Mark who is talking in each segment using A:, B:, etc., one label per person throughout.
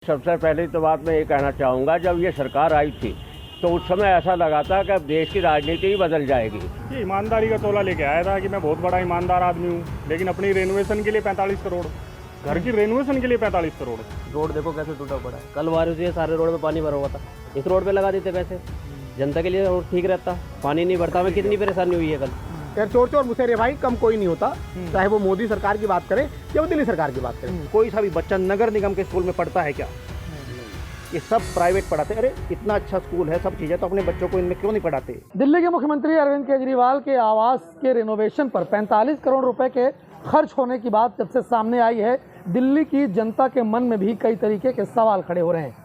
A: सबसे पहले तो बात मैं ये कहना चाहूँगा, जब ये सरकार आई थी तो उस समय ऐसा लगा था कि अब देश की राजनीति ही बदल जाएगी।
B: ये ईमानदारी का तोला लेके आया था कि मैं बहुत बड़ा ईमानदार आदमी हूँ, लेकिन अपनी रेनोवेशन के लिए 45 करोड़, घर की रेनोवेशन के लिए 45 करोड़।
C: रोड देखो कैसे टूटा पड़ा है। कल बारिश हुई है, सारे रोड में पानी भरा हुआ था। इस रोड पे लगा देते पैसे, जनता के लिए रोड ठीक रहता। पानी नहीं भरता, हमें कितनी परेशानी हुई है कल।
D: यार चोर चोर मुसेरे भाई कम कोई नहीं होता, चाहे वो मोदी सरकार की बात करें या वो दिल्ली सरकार की बात करें। कोई सा भी बच्चा नगर निगम के स्कूल में पढ़ता है क्या? ये सब प्राइवेट पढ़ाते। अरे इतना अच्छा स्कूल है, सब चीजें, तो अपने बच्चों को इनमें क्यों नहीं पढ़ाते?
E: दिल्ली के मुख्यमंत्री अरविंद केजरीवाल के आवास के रिनोवेशन पर 45 करोड़ रुपए के खर्च होने की बात जब से सामने आई है, दिल्ली की जनता के मन में भी कई तरीके के सवाल खड़े हो रहे हैं।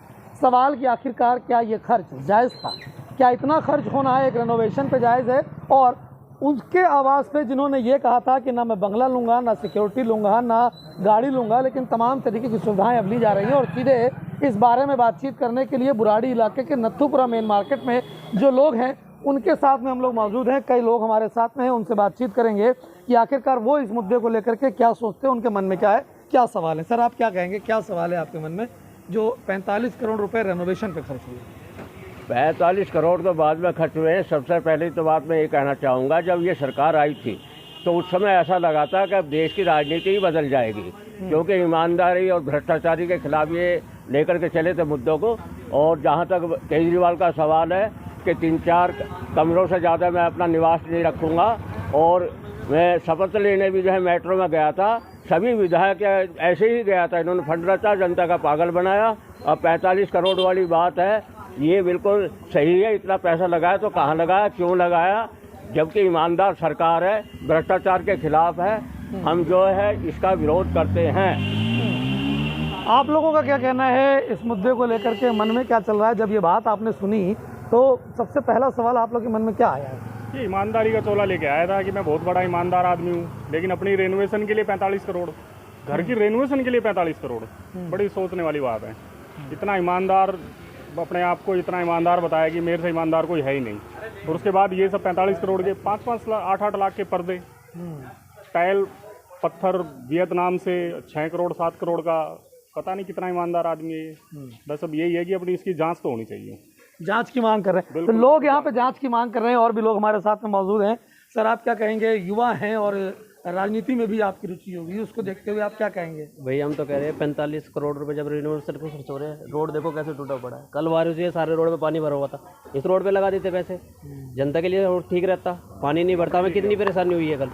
E: सवाल कि आखिरकार क्या ये खर्च जायज़ था? क्या इतना खर्च होना एक रिनोवेशन पे जायज़ है? और उसके आवास पे जिन्होंने ये कहा था कि ना मैं बंगला लूँगा, ना सिक्योरिटी लूँगा, ना गाड़ी लूँगा, लेकिन तमाम तरीके की सुविधाएं अब ली जा रही हैं। और सीधे इस बारे में बातचीत करने के लिए बुराड़ी इलाके के नथुपुरा मेन मार्केट में जो लोग हैं उनके साथ में हम लोग मौजूद हैं। कई लोग हमारे साथ में हैं, उनसे बातचीत करेंगे कि आखिरकार वो इस मुद्दे को लेकर के क्या सोचते हैं, उनके मन में क्या है, क्या सवाल है। सर आप क्या कहेंगे, क्या सवाल है आपके मन में जो 45 करोड़ रुपए रेनोवेशन पे खर्च हुए?
A: 45 करोड़ तो बाद में खर्च हुए हैं। सबसे पहले तो बात मैं ये कहना चाहूँगा, जब ये सरकार आई थी तो उस समय ऐसा लगा था कि अब देश की राजनीति ही बदल जाएगी, क्योंकि ईमानदारी और भ्रष्टाचारी के खिलाफ ये लेकर के चले थे मुद्दों को। और जहाँ तक केजरीवाल का सवाल है कि 3-4 कमरों से ज़्यादा मैं अपना निवास नहीं रखूँगा, और मैं शपथ लेने भी जो है मेट्रो में गया था, सभी विधायक ऐसे ही गया था, इन्होंने फंड रचा, जनता का पागल बनाया। अब 45 करोड़ वाली बात है, ये बिल्कुल सही है। इतना पैसा लगाया तो कहाँ लगाया, क्यों लगाया, जबकि ईमानदार सरकार है, भ्रष्टाचार के खिलाफ है। हम जो है इसका विरोध करते हैं।
E: आप लोगों का क्या कहना है इस मुद्दे को लेकर के? मन में क्या चल रहा है? जब ये बात आपने सुनी तो सबसे पहला सवाल आप लोग के मन में क्या आया है?
B: ये ईमानदारी का तोला लेके आया था कि मैं बहुत बड़ा ईमानदार आदमी हूँ, लेकिन अपनी रेनोवेशन के लिए 45 करोड़, घर की रेनोवेशन के लिए 45 करोड़, बड़ी सोचने वाली बात है। इतना ईमानदार, अपने आप को इतना ईमानदार बताया कि मेरे से ईमानदार कोई है ही नहीं। और उसके बाद ये सब 45 करोड़ के 5-5 लाख 8-8 लाख के पर्दे, टाइल पत्थर वियतनाम से 6 करोड़ 7 करोड़ का, पता नहीं कितना ईमानदार आदमी है ये। बस अब यही है कि अपनी इसकी जांच तो होनी चाहिए।
E: जांच की मांग कर रहे हैं तो लोग यहाँ पे जांच की मांग कर रहे हैं, और भी लोग हमारे साथ में मौजूद हैं। सर आप क्या कहेंगे? युवा हैं और राजनीति में भी आपकी रुचि होगी, उसको देखते हुए आप क्या कहेंगे?
C: भाई हम तो कह रहे हैं 45 करोड़ रुपए जब रिनोवेशन पे खर्च हो रहे हैं, रोड देखो कैसे टूटा पड़ा है। कल बारिश हुई है, सारे रोड में पानी भरा हुआ था। इस रोड पे लगा देते पैसे, जनता के लिए रोड ठीक रहता। पानी नहीं भरता, हमें कितनी परेशानी हुई है कल।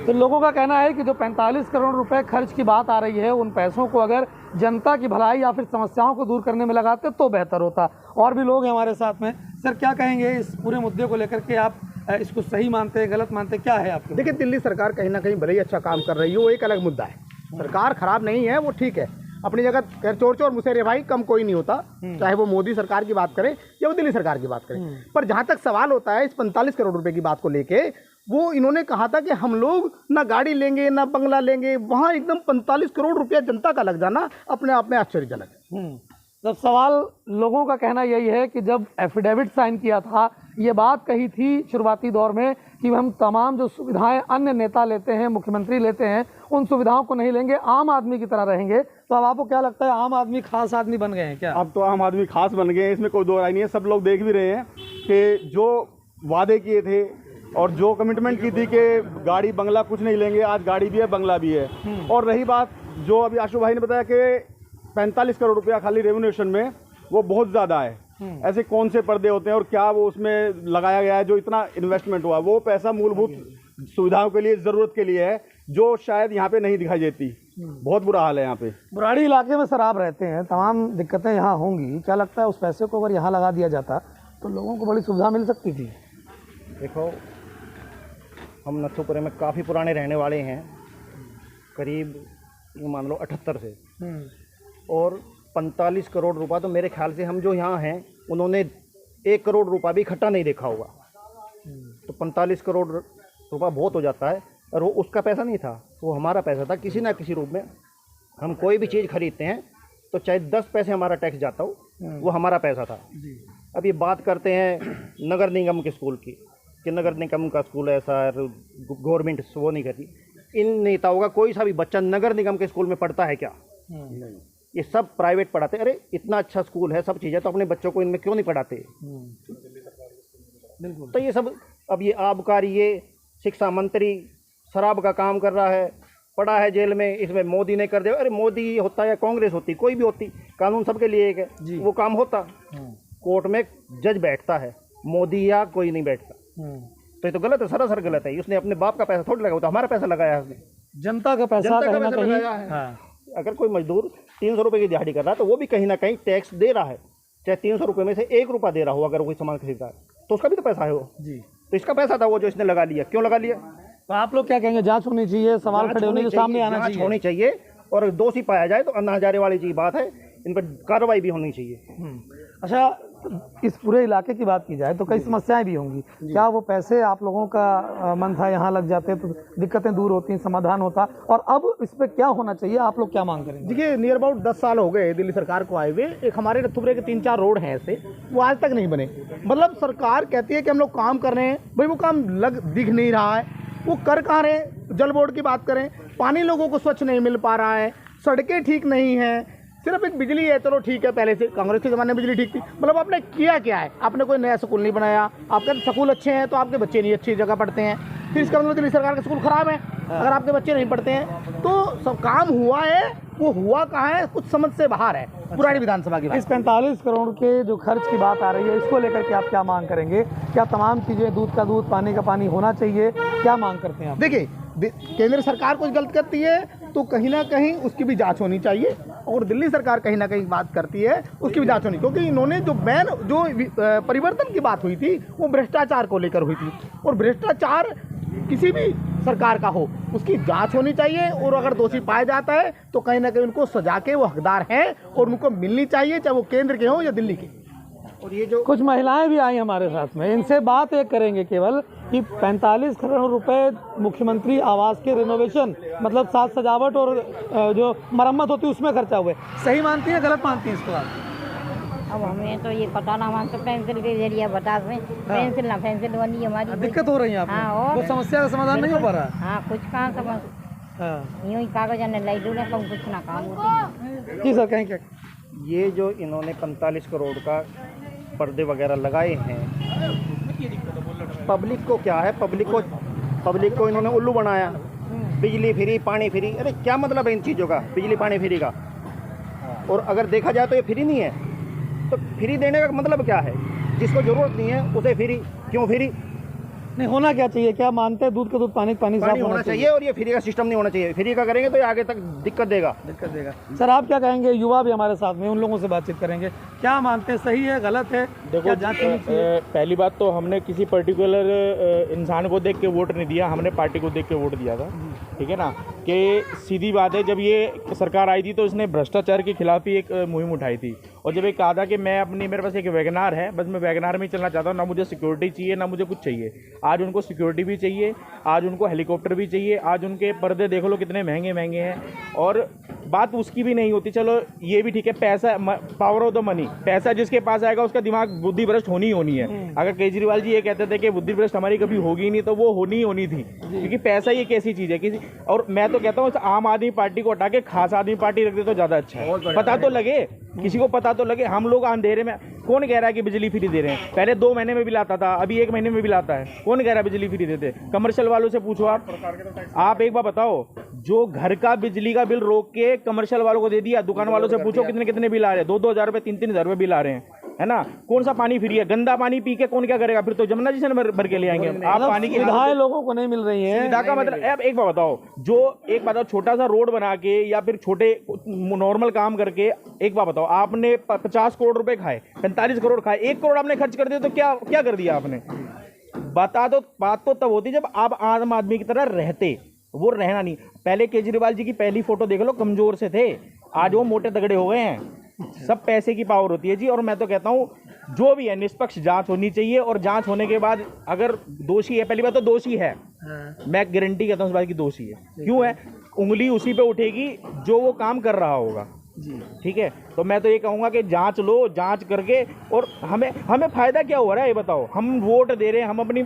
E: तो लोगों का कहना है कि जो 45 करोड़ रुपए खर्च की बात आ रही है, उन पैसों को अगर जनता की भलाई या फिर समस्याओं को दूर करने में लगाते तो बेहतर होता। और भी लोग हैं हमारे साथ में। सर क्या कहेंगे इस पूरे मुद्दे को लेकर के? आप इसको सही मानते हैं, गलत मानते हैं, क्या है आपको?
D: देखिए दिल्ली सरकार कहीं ना कहीं भले ही अच्छा काम कर रही है, वो एक अलग मुद्दा है। सरकार खराब नहीं है, वो ठीक है अपनी जगह। चोर चोर मुसेरे भाई कम कोई नहीं होता, चाहे वो मोदी सरकार की बात करें या वो दिल्ली सरकार की बात करें। पर जहाँ तक सवाल होता है इस 45 करोड़ रुपए की बात को लेके, वो इन्होंने कहा था कि हम लोग ना गाड़ी लेंगे ना बंगला लेंगे, वहाँ एकदम 45 करोड़ रुपया जनता का लग जाना अपने आप में आश्चर्यजनक है।
E: जब सवाल लोगों का कहना यही है कि जब एफिडेविट साइन किया था, ये बात कही थी शुरुआती दौर में कि हम तमाम जो सुविधाएं अन्य नेता लेते हैं, मुख्यमंत्री लेते हैं, उन सुविधाओं को नहीं लेंगे, आम आदमी की तरह रहेंगे। तो अब आपको क्या लगता है, आम आदमी खास आदमी बन गए हैं क्या?
F: अब तो आम आदमी खास बन गए हैं, इसमें कोई दो राय नहीं है। सब लोग देख भी रहे हैं कि जो वादे किए थे और जो कमिटमेंट की थी कि गाड़ी बंगला कुछ नहीं लेंगे, आज गाड़ी भी है, बंगला भी है। और रही बात जो अभी आशु भाई ने बताया कि 45 करोड़ रुपया खाली रेवोल्यूशन में, वो बहुत ज़्यादा है। ऐसे कौन से पर्दे होते हैं और क्या वो उसमें लगाया गया है जो इतना इन्वेस्टमेंट हुआ? वो पैसा मूलभूत सुविधाओं के लिए, ज़रूरत के लिए है, जो शायद यहाँ पे नहीं दिखाई देती। बहुत बुरा हाल है यहाँ पे।
E: बुराड़ी इलाके में सर आप रहते हैं, तमाम दिक्कतें यहाँ होंगी। क्या लगता है उस पैसे को अगर यहाँ लगा दिया जाता तो लोगों को बड़ी सुविधा मिल सकती थी?
D: देखो हम नथुपुरे में काफ़ी पुराने रहने वाले हैं, करीब मान लो 78 से, और 45 करोड़ रुपया तो मेरे ख्याल से हम जो यहाँ हैं उन्होंने 1 करोड़ रुपया भी इकट्ठा नहीं देखा होगा। तो 45 करोड़ रुपया बहुत हो जाता है, और वो उसका पैसा नहीं था, वो हमारा पैसा था। किसी ना किसी रूप में हम कोई भी चीज़ खरीदते हैं तो चाहे 10 पैसे हमारा टैक्स जाता हो, वो हमारा पैसा था। अब ये बात करते हैं नगर निगम के स्कूल की कि नगर निगम का स्कूल ऐसा है, गवर्नमेंट वो नहीं करती। इन नेताओं का कोई सा भी बच्चा नगर निगम के स्कूल में पढ़ता है क्या? ये सब प्राइवेट पढ़ाते। अरे इतना अच्छा स्कूल है, सब चीज़ें, तो अपने बच्चों को इनमें क्यों नहीं पढ़ाते? बिल्कुल। तो ये सब, अब ये आबकारी, ये शिक्षा मंत्री शराब का काम कर रहा है, पड़ा है जेल में, इसमें मोदी ने कर दिया। अरे मोदी होता या कांग्रेस होती, कोई भी होती, कानून सबके लिए एक है, वो काम होता। कोर्ट में जज बैठता है, मोदी या कोई नहीं बैठता। तो ये तो गलत है, सरासर गलत है। उसने अपने बाप का पैसा थोड़ी लगाया, तो हमारा पैसा लगाया है उसने,
E: जनता का पैसा कहीं ना कहीं
D: लगाया है। अगर कोई मजदूर 300 रुपये की दिहाड़ी कर रहा है, तो वो भी कहीं ना कहीं टैक्स दे रहा है, चाहे 300 रुपये में से 1 रुपया दे रहा हो। अगर कोई सामान खरीदा है तो उसका भी तो पैसा है वो जी। तो इसका पैसा था वो जो इसने लगा लिया। क्यों लगा लिया?
E: तो आप लोग क्या कहेंगे? जांच होनी चाहिए, सवाल खड़े होने के सामने आना चाहिए,
D: होनी चाहिए। और दोषी पाया जाए तो अन्ना हजारे वाली जी बात है, इन पर कार्रवाई भी होनी चाहिए।
E: अच्छा, इस पूरे इलाके की बात की जाए तो कई समस्याएं भी होंगी। क्या वो पैसे आप लोगों का मन था यहाँ लग जाते तो दिक्कतें दूर होती, समाधान होता? और अब इस पे क्या होना चाहिए? आप लोग क्या मांग करेंगे?
G: देखिए, नियर अबाउट 10 साल हो गए दिल्ली सरकार को आए हुए। एक हमारे रत्थुपुरे के 3-4 रोड हैं ऐसे, वो आज तक नहीं बने। मतलब सरकार कहती है कि हम लोग काम कर रहे हैं, भाई वो काम दिख नहीं रहा है। वो कर कहाँ रहे हैं? जल बोर्ड की बात करें, पानी लोगों को स्वच्छ नहीं मिल पा रहा है, सड़कें ठीक नहीं हैं, सिर्फ एक बिजली है, चलो ठीक है, पहले से कांग्रेस के ज़माने में बिजली ठीक थी। मतलब आपने किया क्या है? आपने कोई नया स्कूल नहीं बनाया। आपके स्कूल अच्छे हैं तो आपके बच्चे नहीं अच्छी जगह पढ़ते हैं, फिर इसका मतलब दिल्ली सरकार के स्कूल ख़राब है अगर आपके बच्चे नहीं पढ़ते हैं। तो सब काम हुआ है, वो हुआ कहाँ है? कुछ समझ से बाहर है। पुरानी विधानसभा की बात।
E: इस 45 करोड़ के जो खर्च की बात आ रही है, इसको लेकर के आप क्या मांग करेंगे? क्या तमाम चीज़ें, दूध का दूध, पानी का पानी होना चाहिए? क्या मांग करते हैं आप?
G: देखिए, केंद्र सरकार कुछ गलत करती है तो कहीं ना कहीं उसकी भी जांच होनी चाहिए, और दिल्ली सरकार कहीं ना कहीं बात करती है उसकी भी जांच होनी, क्योंकि इन्होंने जो परिवर्तन की बात हुई थी वो भ्रष्टाचार को लेकर हुई थी। और भ्रष्टाचार किसी भी सरकार का हो, उसकी जांच होनी चाहिए। और अगर दोषी पाया जाता है तो कहीं ना कहीं उनको सजा के वो हकदार हैं और उनको मिलनी चाहिए, चाहे वो केंद्र के हों या दिल्ली के।
E: और ये जो कुछ महिलाएं भी आई हमारे साथ में, इनसे बात एक करेंगे केवल कि 45 करोड़ रुपए मुख्यमंत्री आवास के रिनोवेशन, मतलब साज सजावट और जो मरम्मत होती है उसमें खर्चा हुए, सही मानती है, गलत मानती है इसको आप?
H: अब हमें तो ये पता ना, हम तो पेंसिल के जरिए बता दें। पेंसिल ना पेंसिल बनी हमारी
E: दिक्कत हो रही है आपको?
H: हाँ, और
E: वो समस्या का समाधान नहीं हो पा रहा?
H: हाँ, कुछ कहाँ समझ, यूँ ही कागज ने लाई दूँ कम कुछ ना काम होती।
E: जी सर, कहें क्या?
D: ये जो इन्होंने 45 करोड़ का पर्दे वगैरह लगाए हैं, पब्लिक को क्या है? पब्लिक को इन्होंने उल्लू बनाया। बिजली फ्री, पानी फ्री। अरे क्या मतलब है इन चीज़ों का, बिजली पानी फ्री का? और अगर देखा जाए तो ये फ्री नहीं है, तो फ्री देने का मतलब क्या है? जिसको ज़रूरत नहीं है उसे फ्री क्यों? फ्री
E: नहीं होना क्या चाहिए? क्या मानते हैं? दूध का दूध, पानी का पानी साफ
D: होना चाहिए, और ये फ्री का सिस्टम नहीं होना चाहिए। फ्री का करेंगे तो ये आगे तक दिक्कत देगा।
E: सर आप क्या कहेंगे? युवा भी हमारे साथ में, उन लोगों से बातचीत करेंगे। क्या मानते हैं, सही है, गलत है?
I: देखो, पहली बात तो हमने किसी पर्टिकुलर इंसान को देख के वोट नहीं दिया, हमने पार्टी को देख के वोट दिया था। ठीक है ना? कि सीधी बात है, जब ये सरकार आई थी तो इसने भ्रष्टाचार के खिलाफ ही एक मुहिम उठाई थी। और जब ये कहा था कि मेरे पास एक वैगनार है, बस मैं वैगनार में ही चलना चाहता हूँ, ना मुझे सिक्योरिटी चाहिए ना मुझे कुछ चाहिए। आज उनको सिक्योरिटी भी चाहिए, आज उनको हेलीकॉप्टर भी चाहिए, आज उनके पर्दे देख लो कितने महंगे महंगे हैं। और बात उसकी भी नहीं होती, चलो ये भी ठीक है, पैसा, पावर ऑफ द मनी, पैसा जिसके पास आएगा उसका दिमाग बुद्धि भ्रष्ट होनी ही होनी है। अगर केजरीवाल जी ये कहते थे कि बुद्धि भ्रष्ट हमारी कभी होगी नहीं, तो वो होनी ही होनी थी, क्योंकि पैसा ही एक ऐसी चीज़ है किसी। और मैं तो कहता हूँ आम आदमी पार्टी को हटा के खास आदमी पार्टी रख दे तो ज़्यादा अच्छा है। पता तो लगे, किसी को पता तो लगे। हम लोग अंधेरे में, कौन कह रहा है कि बिजली फ्री दे रहे हैं? पहले 2 महीने में बिल आता था, अभी 1 महीने में बिल आता है। कौन कह रहा है बिजली फ्री देते? कमर्शियल वालों से पूछो आप एक बार बताओ, जो घर का बिजली का बिल रोक के कमर्शियल वालों को दे दिया, दुकान वालों से पूछो कितने कितने बिल आ रहे हैं, 2-2 हज़ार रुपये, 3-3 हज़ार रुपये बिल आ रहे हैं, है ना? कौन सा पानी फ्री है? गंदा पानी पी के कौन क्या करेगा? फिर तो जमुना जी से भर के ले आएंगे। आप पानी की
E: सुविधाएं लोगों को नहीं मिल रही है।
I: सुविधा का मतलब, अब एक बात बताओ, जो एक बात, छोटा सा रोड बना के या फिर छोटे नॉर्मल काम करके, एक बात बताओ, आपने 50 करोड़ रुपए खाए, 45 करोड़ खाए, 1 करोड़ आपने खर्च कर दिया, तो क्या कर दिया आपने? बता दो। बात तो तब होती जब आप आम आदमी की तरह रहते, वो रहना नहीं। पहले केजरीवाल जी की पहली फोटो देख लो, कमजोर से थे, आज वो मोटे तगड़े हो गए हैं। सब पैसे की पावर होती है जी। और मैं तो कहता हूँ जो भी है निष्पक्ष जांच होनी चाहिए, और जांच होने के बाद अगर दोषी है, पहली बात तो दोषी है, मैं गारंटी कहता हूँ इस बात की दोषी है। क्यों है? उंगली उसी पे उठेगी जो वो काम कर रहा होगा। ठीक है, तो मैं तो ये कहूँगा कि जांच लो, जांच करके, और हमें फ़ायदा क्या हो रहा है ये बताओ। हम वोट दे रहे हैं, हम अपनी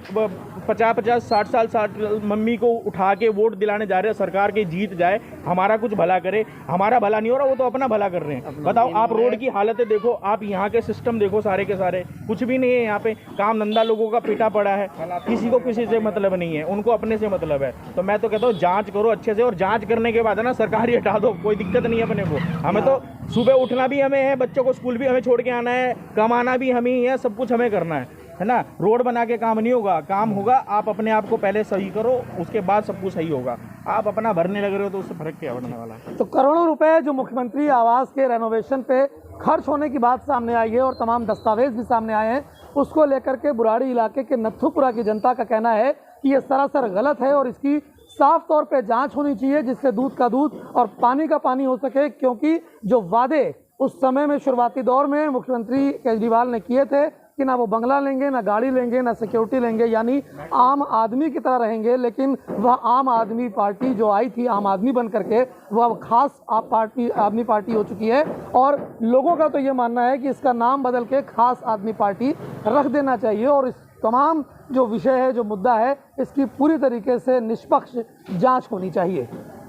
I: 50-50 60 साल मम्मी को उठा के वोट दिलाने जा रहे हैं, सरकार की जीत जाए, हमारा कुछ भला करे। हमारा भला नहीं हो रहा, वो तो अपना भला कर रहे हैं। बताओ, आप रोड की हालतें देखो, आप यहाँ के सिस्टम देखो, सारे के सारे कुछ भी नहीं है यहाँ पे। काम धंधा लोगों का पिटा पड़ा है, किसी को किसी से मतलब नहीं है, उनको अपने से मतलब है। तो मैं तो कहता हूँ जाँच करो अच्छे से, और जाँच करने के बाद है ना सरकार ही हटा दो, कोई दिक्कत नहीं है अपने को। हमें तो सुबह उठना भी हमें है, बच्चों को स्कूल भी हमें छोड़ के आना है, कमाना भी हमें ही है, सब कुछ हमें करना है ना। रोड बना के काम नहीं होगा, काम होगा आप अपने आप को पहले सही करो, उसके बाद सब कुछ सही होगा। आप अपना भरने लग रहे हो तो उससे फर्क क्या पड़ने वाला है।
E: तो करोड़ों रुपए जो मुख्यमंत्री आवास के रेनोवेशन पे खर्च होने की बात सामने आई है और तमाम दस्तावेज भी सामने आए हैं, उसको लेकर के बुराड़ी इलाके के नत्थुपुरा की जनता का कहना है कि ये सरासर गलत है और इसकी साफ तौर पे जांच होनी चाहिए, जिससे दूध का दूध और पानी का पानी हो सके। क्योंकि जो वादे उस समय में शुरुआती दौर में मुख्यमंत्री केजरीवाल ने किए थे कि ना वो बंगला लेंगे, ना गाड़ी लेंगे, ना सिक्योरिटी लेंगे, यानी आम आदमी की तरह रहेंगे, लेकिन वह आम आदमी पार्टी जो आई थी आम आदमी बन करके, वह खास आदमी पार्टी हो चुकी है। और लोगों का तो ये मानना है कि इसका नाम बदल के खास आदमी पार्टी रख देना चाहिए और इस तमाम जो विषय है, जो मुद्दा है, इसकी पूरी तरीके से निष्पक्ष जांच होनी चाहिए।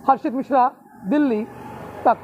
E: हर्षित मिश्रा, दिल्ली तक।